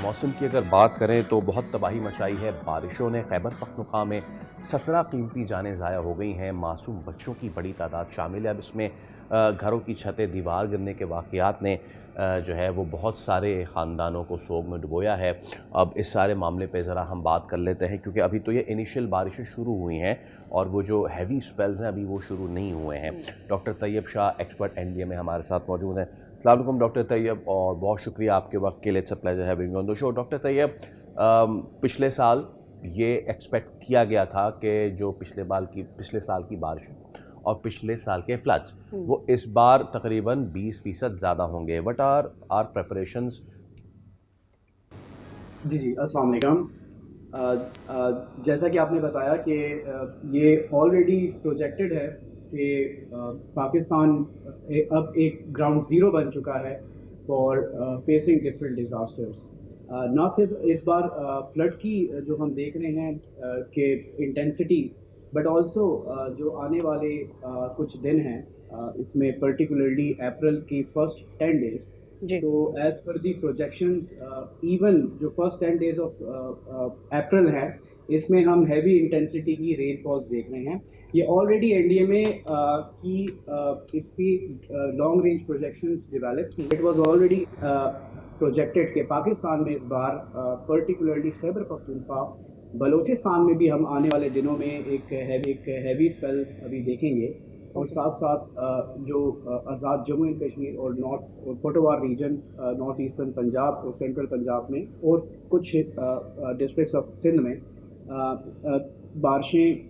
मौसम की अगर बात करें तो बहुत तबाही मचाई है। बारिशों ने खैबर पख्तूनख्वा में 17 कीमती जानें ज़ाया हो गई हैं। मासूम बच्चों की बड़ी तादाद शामिल है। अब इसमें घरों की छतें दीवार गिरने के वाक़यात ने जो है वो बहुत सारे ख़ानदानों को सोग में डुबोया है। अब इस सारे मामले पे ज़रा हम बात कर लेते हैं, क्योंकि अभी तो ये इनिशियल बारिशें शुरू हुई हैं और वो जो हैवी स्पेल्स हैं अभी वो शुरू नहीं हुए हैं। Doctor Tayyab Shah, expert NDA में हमारे साथ मौजूद हैं। अस्सलाम वालेकुम डॉक्टर तैयब, और बहुत शुक्रिया आपके वक्त के लिए। It's a pleasure having you on the show. Doctor Tayyab, पिछले साल ये एक्सपेक्ट किया गया था कि जो पिछले साल की बारिश और पिछले साल के फ्लड्स वो इस बार तकरीबन 20% ज़्यादा होंगे। What are are preparations? जी, अस्सलाम वालेकुम। जैसा कि आपने बताया कि ये ऑलरेडी प्रोजेक्टेड है कि पाकिस्तान अब एक ग्राउंड ज़ीरो बन चुका है फॉर फेसिंग डिफरेंट डिज़ास्टर्स। ना सिर्फ इस बार फ्लड की जो हम देख रहे हैं कि इंटेंसिटी, बट ऑल्सो जो आने वाले कुछ दिन हैं, इसमें पर्टिकुलरली अप्रैल की फर्स्ट 10 डेज़, तो एज पर दी प्रोजेक्शंस इवन जो फर्स्ट 10 डेज ऑफ अप्रैल है, इसमें हम हैवी इंटेंसिटी की रेनफॉल्स देख रहे हैं। ये ऑलरेडी एनडीए में इसकी लॉन्ग रेंज प्रोजेक्शंस डेवलप की। इट वाज ऑलरेडी प्रोजेक्टेड कि पाकिस्तान में इस बार पर्टिकुलरली खैबर पख्तूनख्वा, बलूचिस्तान में भी हम आने वाले दिनों में एक हैवी स्पेल अभी देखेंगे, और साथ साथ जो आज़ाद जम्मू एंड कश्मीर और north Potohar region, north eastern Punjab और सेंट्रल पंजाब में और कुछ डिस्ट्रिक्ट्स ऑफ सिंध में बारिशें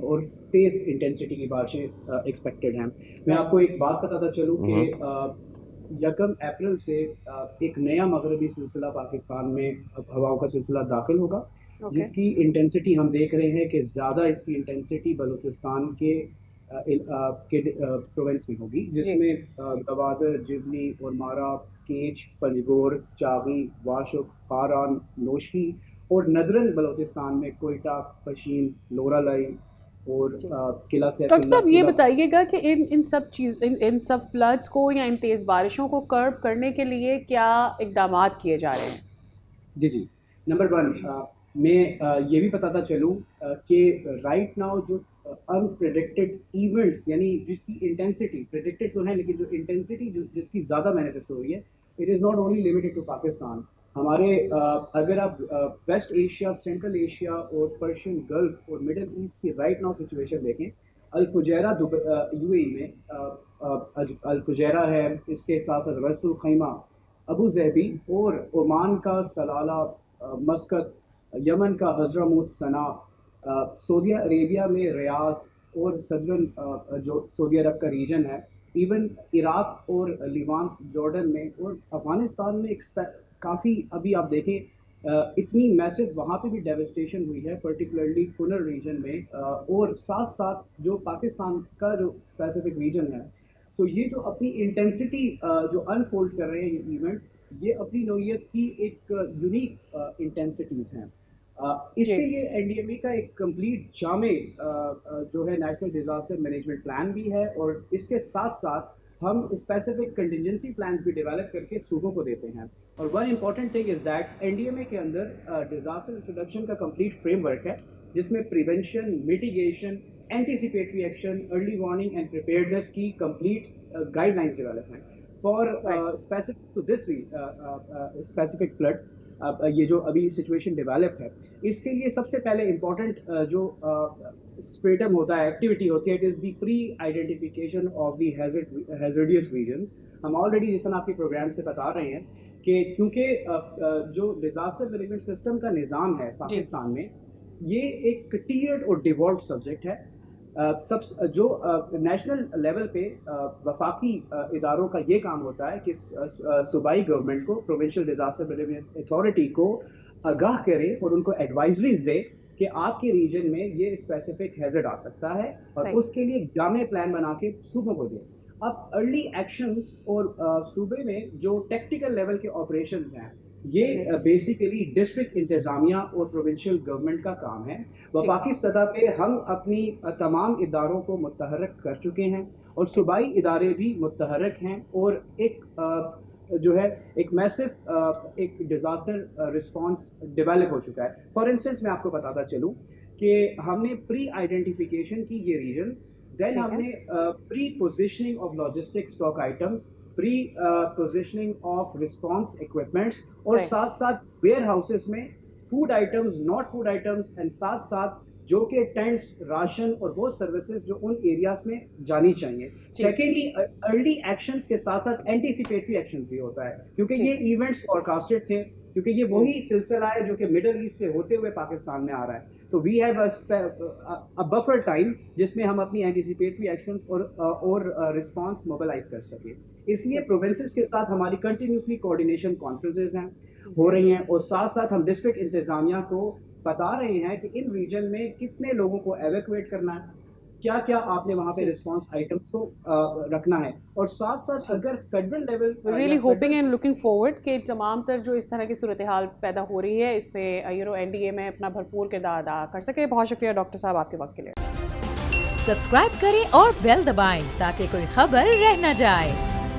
और तेज़ इंटेंसिटी की बारिशें एक्सपेक्टेड हैं। मैं आपको एक बात बताता चलूँ कि 1 अप्रैल से एक नया मगरबी सिलसिला पाकिस्तान में हवाओं का सिलसिला दाखिल होगा, जिसकी इंटेंसिटी हम देख रहे हैं कि ज़्यादा इसकी इंटेंसिटी बलूचिस्तान के प्रोविंस में होगी, जिसमें गवादर, जिबली और मारा, केच, पंजगोर, चागी, वाशुक, पारान, नोशकी और नदरन बलूचिस्तान में कोयटा, पशीन, लोरालाई और किला से। डॉक्टर साहब, ये बताइएगा कि इन सब फ्लड्स को या इन तेज़ बारिशों को कर्ब करने के लिए क्या इक़दामात किए जा रहे हैं? जी, नंबर 1 मैं ये भी बताता चलूँ कि राइट नाउ जो अनप्रेडिक्टेड इवेंट्स, यानी जिसकी इंटेंसिटी प्रेडिक्टेड तो है लेकिन जो इंटेंसिटी जिसकी ज़्यादा मैनिफेस्ट हो रही है, it is not only limited to Pakistan. हमारे अगर आप वेस्ट एशिया, सेंट्रल एशिया और पर्शियन गल्फ और मिडल ईस्ट की राइट नाउ सिचुएशन देखें, अल-फुजैरा यूएई में अल-फुजैरा है, इसके साथ साथ रस अल खैमा, अबू ज़हबी और ओमान का सलाला, मस्कत, यमन का हज़रमौत सना, सऊदी अरेबिया में रियाज और सदरन जो सऊदी अरब का रीजन है, इवन इराक और लिवान जॉर्डन में, और अफ़गानिस्तान में काफ़ी अभी आप देखें इतनी मैसिव वहाँ पे भी डेवस्टेशन हुई है, पर्टिकुलरली कुनर रीजन में, और साथ साथ जो पाकिस्तान का जो स्पेसिफिक रीजन है। सो ये जो अपनी इंटेंसिटी जो अनफोल्ड कर रहे हैं ये इवेंट, ये अपनी नौइयत की एक यूनिक इंटेंसिटीज़ हैं। इसके लिए एनडीएमए का एक कंप्लीट जामे जो है नेशनल डिज़ास्टर मैनेजमेंट प्लान भी है, और इसके साथ साथ हम स्पेसिफिक कंटिजेंसी प्लान भी डेवलप करके सूबों को देते हैं। और one important thing is that NDMA के अंदर डिज़ास्टर रिडक्शन का कंप्लीट फ्रेमवर्क है, जिसमें prevention, mitigation, anticipatory action, early warning and preparedness की कंप्लीट गाइडलाइंस डेवलप हैं for specific to this specific flood. ये जो अभी सिचुएशन डेवलप है, इसके लिए सबसे पहले इम्पॉर्टेंट जो स्प्रेटम होता है, एक्टिविटी होती है, it is the pre identification of the hazardous regions. हम ऑलरेडी जैसा आपके प्रोग्राम से बता रहे हैं कि क्योंकि जो डिज़ास्टर मैनेजमेंट सिस्टम का निज़ाम है पाकिस्तान में, ये एक टीयर्ड और डिवॉल्व्ड सब्जेक्ट है। सब जो नेशनल लेवल पे वफाकी इदारों का ये काम होता है कि सूबाई गवर्नमेंट को, प्रोविंशियल डिज़ास्टर मैनेजमेंट अथॉरिटी को आगाह करे और उनको एडवाइजरीज दे कि आपके रीजन में ये स्पेसिफिक हैज़र्ड आ सकता है, और उसके लिए जामे प्लान बना के सूबों को दे। अब अर्ली एक्शंस और सूबे में जो टेक्निकल लेवल के ऑपरेशंस हैं, ये बेसिकली डिस्ट्रिक्ट इंतज़ामिया और प्रोविंशियल गवर्नमेंट का काम है। वफाकी सतह पे हम अपनी तमाम इदारों को मुतहर्रिक कर चुके हैं, और सूबाई इदारे भी मुतहर्रिक हैं, और एक جو ہے ایک میسو ایک ڈیزاسٹر رسپانس ڈیولپ ہو چکا ہے. فار انسٹنس میں آپ کو بتاتا چلوں کہ ہم نے پری آئیڈینٹیفیکیشن کی یہ ریجنس, دین ہم نے pre positioning of logistic stock items, pre positioning of response equipments, اور ساتھ ساتھ ویئر ہاؤسز میں food items, not food items, and ساتھ ساتھ جو کہ ٹینٹس, راشن اور وہ سروسز جو ان ایریاز میں جانی چاہیے. سیکنڈلی ارلی ایکشنز کے ساتھ ساتھ اینٹیسپیٹری ایکشنز بھی ہوتا ہے, کیونکہ یہ ایونٹس فورکاسٹڈ تھے, کیونکہ یہ وہی سلسلہ ہے جو کہ مڈل ایسٹ سے ہوتے ہوئے پاکستان میں آ رہا ہے. تو we have a buffer time جس میں ہم اپنی اینٹیسپیٹری ایکشنز اور رسپانس موبلائز کر سکیں. اس لیے پروونسز کے ساتھ ہماری کنٹینیوسلی کوآرڈینیشن کانفرنسز ہیں ہو رہی ہیں, اور ساتھ ساتھ ہم ڈسٹرکٹ انتظامیہ کو بتا رہے ہیں کہ ان ریجن میں کتنے لوگوں کو ایویکویٹ کرنا ہے, کیا کیا آپ نے وہاں پہ رسپانس آئٹمس کو رکھنا ہے, اور ساتھ ساتھ اگر federal level really hoping and looking forward کہ تمام تر جو اس طرح کی صورتحال پیدا ہو رہی ہے اس پہ این ڈی اے میں اپنا بھرپور کردار ادا کر سکے. بہت شکریہ ڈاکٹر صاحب آپ کے وقت کے لیے. سبسکرائب کریں اور بیل دبائیں تاکہ کوئی خبر رہ نہ جائے.